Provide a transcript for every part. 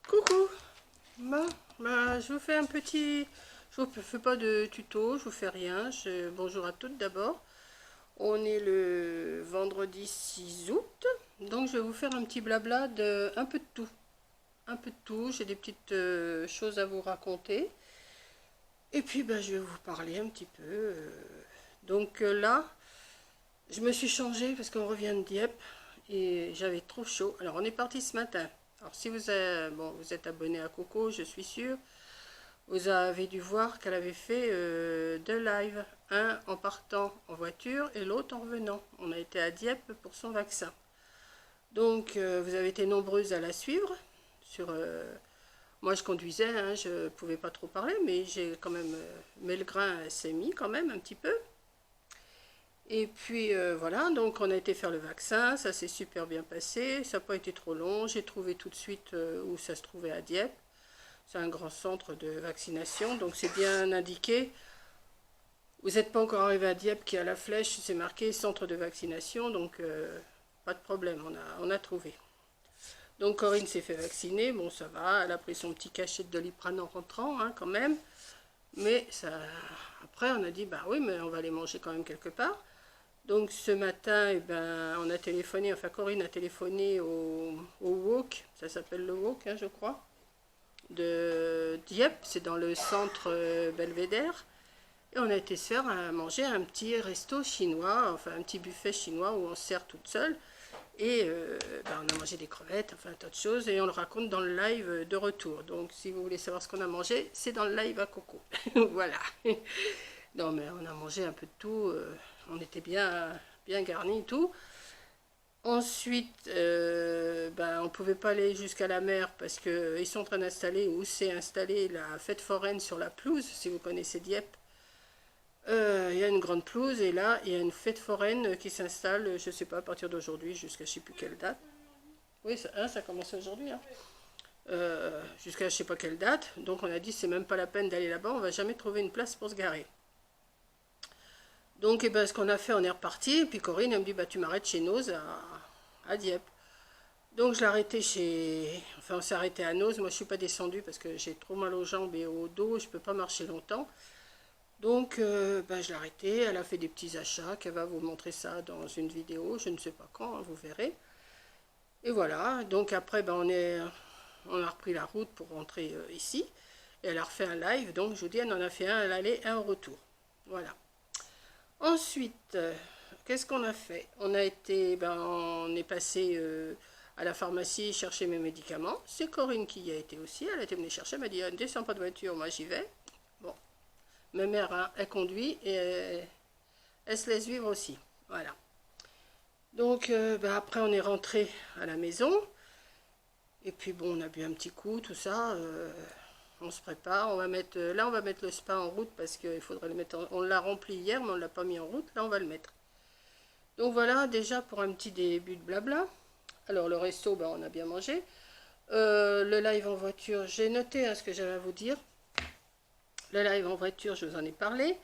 Coucou. Bon, je vous fais un petit... Je vous fais pas de tuto, je vous fais rien. Bonjour à toutes d'abord. On est le vendredi 6 août. Donc je vais vous faire un petit blabla de un peu de tout. Un peu de tout. J'ai des petites choses à vous raconter. Et puis je vais vous parler un petit peu. Là, je me suis changée parce qu'on revient de Dieppe. Et j'avais trop chaud. Alors on est parti ce matin. Alors si vous êtes, bon, vous êtes abonné à Coco, je suis sûre, vous avez dû voir qu'elle avait fait deux lives, un en partant en voiture et l'autre en revenant. On a été à Dieppe pour son vaccin. Donc vous avez été nombreuses à la suivre. Moi je conduisais, hein, je ne pouvais pas trop parler, mais j'ai quand même... mais le grain s'est mis quand même un petit peu. Et puis voilà, donc on a été faire le vaccin, ça s'est super bien passé, ça n'a pas été trop long, j'ai trouvé tout de suite où ça se trouvait à Dieppe. C'est un grand centre de vaccination, donc c'est bien indiqué. Vous n'êtes pas encore arrivé à Dieppe, qui a la flèche, c'est marqué centre de vaccination, donc pas de problème, on a trouvé. Donc Corinne s'est fait vacciner, bon ça va, elle a pris son petit cachet de Doliprane en rentrant, hein, quand même. Mais ça, après on a dit, bah oui, mais on va les manger quand même quelque part. Donc ce matin, on a téléphoné, enfin Corinne a téléphoné au WOK, ça s'appelle le WOK, hein, je crois, de Dieppe, c'est dans le centre Belvédère. Et on a été se faire manger un petit resto chinois, enfin un petit buffet chinois où on se sert toute seule. Et on a mangé des crevettes, enfin un tas de choses, et on le raconte dans le live de retour. Donc si vous voulez savoir ce qu'on a mangé, c'est dans le live à Coco. Voilà. Non mais on a mangé un peu de tout, on était bien garnis et tout. Ensuite, on ne pouvait pas aller jusqu'à la mer parce qu'ils sont en train d'installer, ou c'est installé, la fête foraine sur la pelouse, si vous connaissez Dieppe. Il y a une grande pelouse et là, il y a une fête foraine qui s'installe, je ne sais pas, à partir d'aujourd'hui jusqu'à je ne sais plus quelle date. Oui, ça commence aujourd'hui. Hein. Jusqu'à je ne sais pas quelle date. Donc on a dit, c'est même pas la peine d'aller là-bas, on va jamais trouver une place pour se garer. Donc ce qu'on a fait, on est reparti. Et puis Corinne, elle me dit, tu m'arrêtes chez Noz à Dieppe. Donc je l'ai arrêté chez... Enfin, on s'est arrêté à Noz. Moi, je ne suis pas descendue parce que j'ai trop mal aux jambes et au dos. Je ne peux pas marcher longtemps. Donc, je l'ai arrêtée. Elle a fait des petits achats. Elle va vous montrer ça dans une vidéo. Je ne sais pas quand, hein, vous verrez. Et voilà. Donc après, on a repris la route pour rentrer ici. Et elle a refait un live. Donc, je vous dis, elle en a fait un à l'aller et un au retour. Voilà. Ensuite, qu'est-ce qu'on a fait? On est passé à la pharmacie chercher mes médicaments. C'est Corinne qui y a été aussi. Elle a été venue chercher. Elle m'a dit, ne descends pas de voiture, moi j'y vais. Bon, ma mère, hein, elle conduit et elle se laisse vivre aussi. Voilà. Donc, après, on est rentré à la maison. Et puis, bon, on a bu un petit coup, tout ça. On se prépare. On va mettre le spa en route parce qu'il faudrait le mettre on l'a rempli hier, mais on ne l'a pas mis en route. Là, on va le mettre. Donc voilà, déjà pour un petit début de blabla. Alors, le resto, on a bien mangé. Le live en voiture, j'ai noté ce que j'avais à vous dire. Le live en voiture, je vous en ai parlé.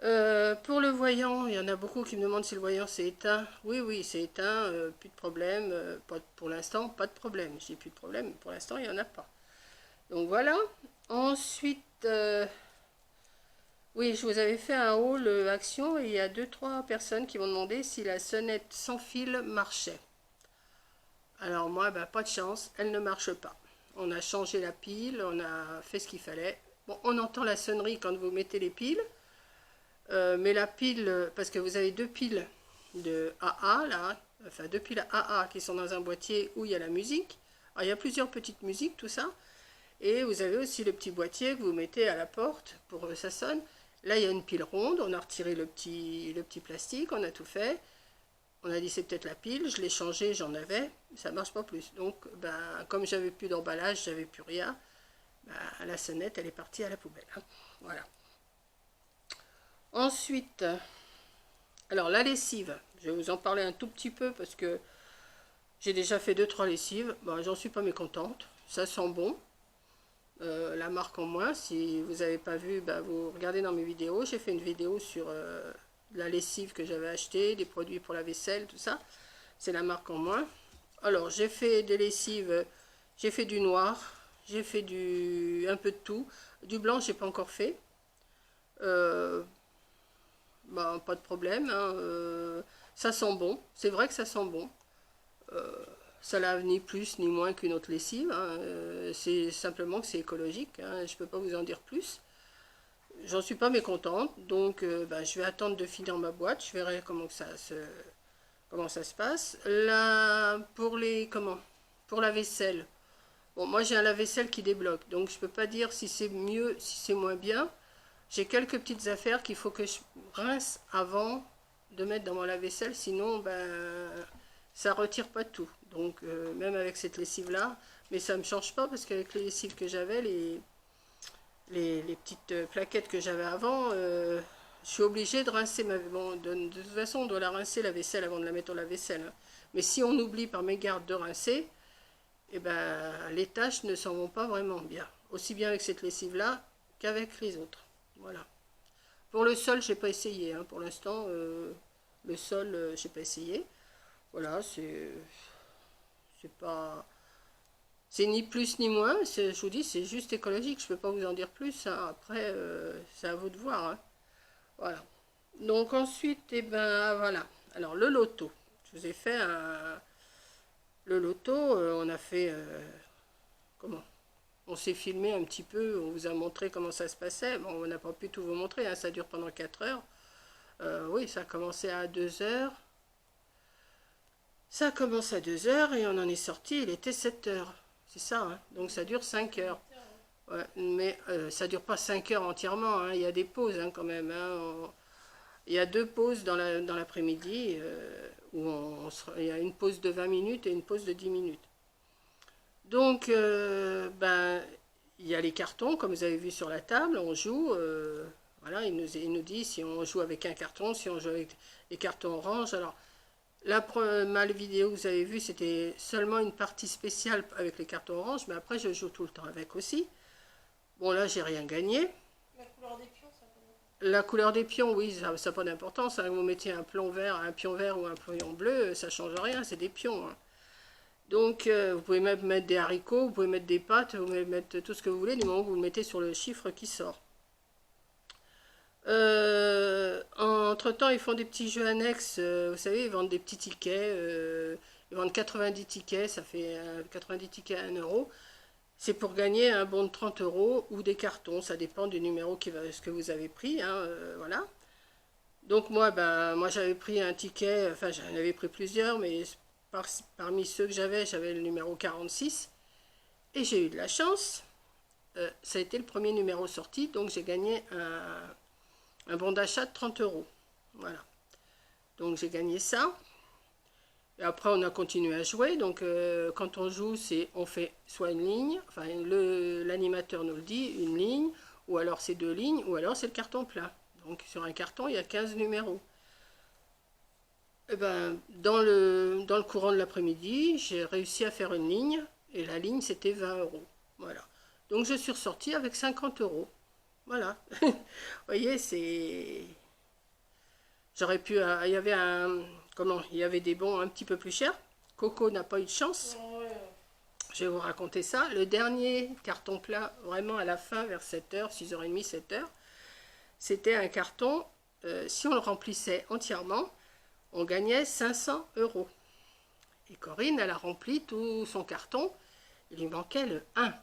Pour le voyant, il y en a beaucoup qui me demandent si le voyant s'est éteint. Oui, c'est éteint, plus de problème. Pour l'instant, pas de problème. J'ai plus de problème, pour l'instant, il n'y en a pas. Donc voilà. Ensuite, oui, je vous avais fait un haul action et il y a 2-3 personnes qui m'ont demandé si la sonnette sans fil marchait. Alors moi, pas de chance, elle ne marche pas. On a changé la pile, on a fait ce qu'il fallait. Bon, on entend la sonnerie quand vous mettez les piles, mais la pile, parce que vous avez deux piles de AA, là, enfin deux piles AA qui sont dans un boîtier où il y a la musique. Alors il y a plusieurs petites musiques, tout ça. Et vous avez aussi le petit boîtier que vous mettez à la porte pour que ça sonne. Là, il y a une pile ronde, on a retiré le petit plastique, on a tout fait. On a dit c'est peut-être la pile, je l'ai changé, j'en avais, ça ne marche pas plus. Donc, comme j'avais plus d'emballage, j'avais plus rien, la sonnette, elle est partie à la poubelle. Hein. Voilà. Ensuite, alors la lessive, je vais vous en parler un tout petit peu parce que j'ai déjà fait 2-3 lessives. J'en suis pas mécontente, ça sent bon. La marque en moins, si vous n'avez pas vu, vous regardez dans mes vidéos. J'ai fait une vidéo sur la lessive que j'avais acheté, des produits pour la vaisselle, tout ça. C'est la marque en moins. Alors, j'ai fait des lessives, j'ai fait du noir, J'ai fait un peu de tout. Du blanc, j'ai pas encore fait. Bah, pas de problème, hein, ça sent bon. C'est vrai que ça sent bon. Ça lave ni plus ni moins qu'une autre lessive, hein. C'est simplement que c'est écologique, hein. Je peux pas vous en dire plus. J'en suis pas mécontente, donc bah, je vais attendre de finir ma boîte. Je verrai comment ça se passe. Là, pour la vaisselle. Bon, moi j'ai un lave-vaisselle qui débloque, donc je peux pas dire si c'est mieux, si c'est moins bien. J'ai quelques petites affaires qu'il faut que je rince avant de mettre dans mon lave-vaisselle, sinon ben ça retire pas tout. Donc même avec cette lessive là, mais ça me change pas parce qu'avec les lessives que j'avais, les petites plaquettes que j'avais avant, je suis obligée de rincer bon, de toute façon on doit la rincer la vaisselle avant de la mettre au lave-vaisselle, hein. Mais si on oublie par mégarde de rincer, eh ben les tâches ne s'en vont pas vraiment bien. Aussi bien avec cette lessive là qu'avec les autres. Voilà. Pour le sol, j'ai pas essayé, hein. Pour l'instant, le sol, j'ai pas essayé. Voilà, c'est pas, c'est ni plus ni moins. Je vous dis, c'est juste écologique. Je peux pas vous en dire plus, hein. Après, c'est à vous de voir, hein. Voilà. Donc ensuite, eh ben voilà. Alors le loto. Je vous ai fait le loto. On a fait comment? On s'est filmé un petit peu, on vous a montré comment ça se passait. Bon, on n'a pas pu tout vous montrer, hein, ça dure pendant 4 heures. Oui, ça a commencé à 2 heures. Ça a commencé à 2 heures et on en est sorti, il était 7 heures. C'est ça, hein. Donc ça dure 5 heures. Ouais, mais ça dure pas 5 heures entièrement, hein. Il y a des pauses, hein, quand même, hein. Il y a 2 pauses dans l'après-midi, où il y a une pause de 20 minutes et une pause de 10 minutes. Donc, ben, il y a les cartons, comme vous avez vu sur la table, on joue. Voilà, il nous dit si on joue avec un carton, si on joue avec les cartons orange. Alors, ma vidéo que vous avez vue, c'était seulement une partie spéciale avec les cartons orange, mais après, je joue tout le temps avec aussi. Bon, là, j'ai rien gagné. La couleur des pions, ça La couleur des pions, oui, ça n'a pas d'importance, hein. Vous mettez un pion vert ou un pion bleu, ça change rien, c'est des pions, hein. Donc, vous pouvez même mettre des haricots, vous pouvez mettre des pâtes, vous pouvez mettre tout ce que vous voulez, du moment où vous le mettez sur le chiffre qui sort. Entre-temps, ils font des petits jeux annexes, vous savez, ils vendent des petits tickets, ils vendent 90 tickets, ça fait 90 tickets à 1 euro. C'est pour gagner un bon de 30 euros ou des cartons, ça dépend du numéro ce que vous avez pris, hein, voilà. Donc moi, ben, moi j'avais pris un ticket, enfin j'en avais pris plusieurs, mais parmi ceux que j'avais le numéro 46. Et j'ai eu de la chance. Ça a été le premier numéro sorti, donc j'ai gagné un bon d'achat de 30 euros. Voilà. Donc j'ai gagné ça. Et après on a continué à jouer. Donc quand on joue, on fait soit une ligne, enfin l'animateur nous le dit, une ligne, ou alors c'est 2 lignes, ou alors c'est le carton plein. Donc sur un carton, il y a 15 numéros. Et ben, dans le courant de l'après-midi, j'ai réussi à faire une ligne, et la ligne c'était 20 euros. Voilà. Donc je suis ressortie avec 50 euros. Voilà. Vous voyez, c'est. J'aurais pu. Il y avait il y avait des bons un petit peu plus chers. Coco n'a pas eu de chance. ouais. Je vais vous raconter ça. Le dernier carton plat, vraiment à la fin, vers 7h, 6h30, 7h, c'était un carton, si on le remplissait entièrement, on gagnait 500 euros. Et Corinne, elle a rempli tout son carton. Il lui manquait le 1.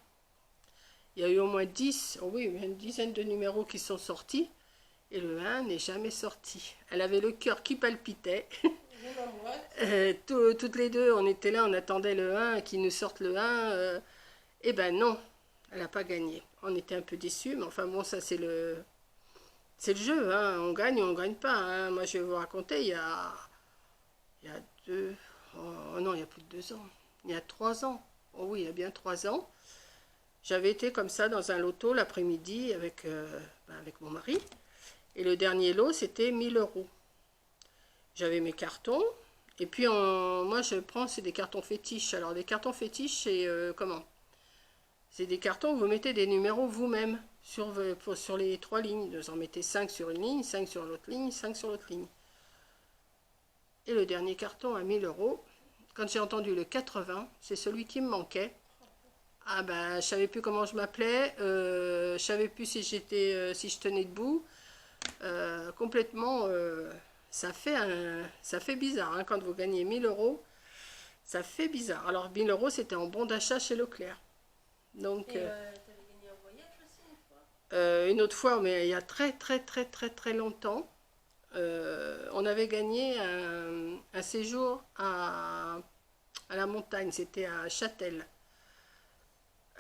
Il y a eu au moins 10, oh oui, une dizaine de numéros qui sont sortis. Et le 1 n'est jamais sorti. Elle avait le cœur qui palpitait. Toutes les deux, on était là, on attendait le 1, qu'il nous sorte le 1. Eh ben non, elle n'a pas gagné. On était un peu déçus, mais enfin bon, ça c'est le jeu, hein. On gagne ou on gagne pas, hein. Moi je vais vous raconter, il y a 2, oh non, il y a plus de 2 ans. Il y a 3 ans. Oh oui, il y a bien 3 ans. J'avais été comme ça dans un loto l'après-midi avec mon mari. Et le dernier lot, c'était 1000 euros. J'avais mes cartons. Et puis, moi, je prends, c'est des cartons fétiches. Alors, des cartons fétiches, c'est comment? C'est des cartons où vous mettez des numéros vous-même sur les 3 lignes. Vous en mettez 5 sur une ligne, 5 sur l'autre ligne, 5 sur l'autre ligne. Et le dernier carton à 1000 euros, quand j'ai entendu le 80, c'est celui qui me manquait. Ah ben, je savais plus comment je m'appelais, je savais plus si j'étais, si je tenais debout. Complètement, ça fait bizarre hein, quand vous gagnez 1000 €. Ça fait bizarre. Alors 1000 €, c'était en bon d'achat chez Leclerc. Donc, Et t'avais gagné un voyage aussi une fois? une autre fois, mais il y a très très très très très longtemps, on avait gagné un séjour à la montagne. C'était à Châtel.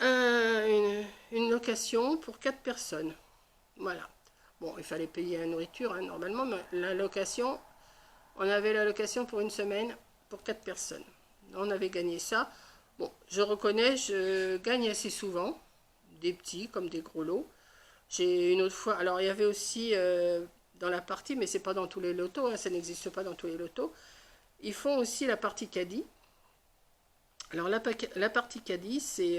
Une location pour 4 personnes. Voilà. Bon, il fallait payer la nourriture hein, normalement, mais la location, on avait la location pour une semaine pour 4 personnes. On avait gagné ça. Bon, je reconnais, je gagne assez souvent, des petits comme des gros lots. J'ai une autre fois, alors il y avait aussi dans la partie, mais c'est pas dans tous les lotos, hein, ça n'existe pas dans tous les lotos. Ils font aussi la partie caddie. Alors la partie caddie, c'est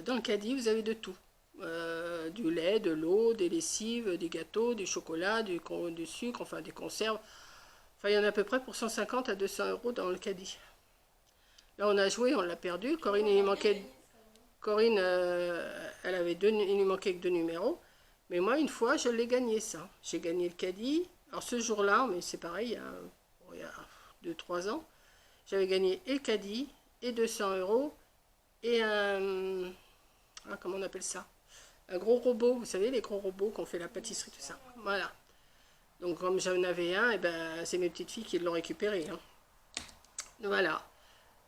dans le caddie, vous avez de tout. Du lait, de l'eau, des lessives, des gâteaux, du chocolat, du sucre, enfin des conserves. Enfin, il y en a à peu près pour 150 à 200 € dans le caddie. Là, on a joué, on l'a perdu. Corinne, il manquait. Corinne, elle avait il lui manquait que 2 numéros. Mais moi, une fois, je l'ai gagné, ça. J'ai gagné le caddie. Alors, ce jour-là, mais c'est pareil, il y a 2-3 ans, j'avais gagné et le caddie, et 200 € et un. Ah, comment on appelle ça? Un gros robot, vous savez, les gros robots qu'on fait la pâtisserie, tout ça. Voilà. Donc, comme j'en avais un, et ben, c'est mes petites filles qui l'ont récupéré. Hein. Voilà.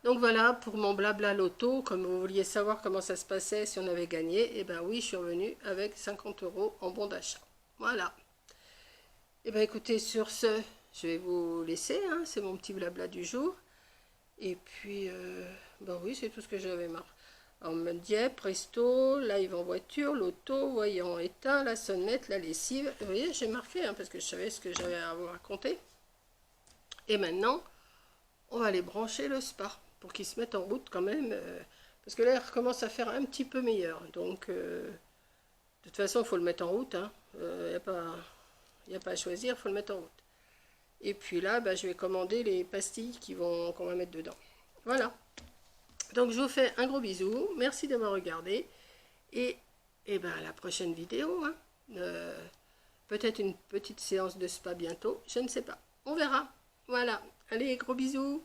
Donc voilà pour mon blabla loto. Comme vous vouliez savoir comment ça se passait si on avait gagné, et ben oui, je suis revenue avec 50 € en bon d'achat. Voilà. Et ben écoutez, sur ce, je vais vous laisser. Hein, c'est mon petit blabla du jour. Et puis, ben oui, c'est tout ce que j'avais marqué. En Dieppe, Presto, live en voiture, loto, voyant éteint, la sonnette, la lessive. Vous voyez, j'ai marqué hein, parce que je savais ce que j'avais à vous raconter. Et maintenant, on va aller brancher le spa pour qu'il se mette en route quand même. Parce que là, il recommence à faire un petit peu meilleur. Donc, de toute façon, il faut le mettre en route. Il n'y a pas à choisir, il faut le mettre en route. Et puis là, bah, je vais commander les pastilles qu'on va mettre dedans. Voilà. Donc, je vous fais un gros bisou. Merci de m'avoir regardé. Et ben, à la prochaine vidéo. Hein. Peut-être une petite séance de spa bientôt. Je ne sais pas. On verra. Voilà. Allez, gros bisous.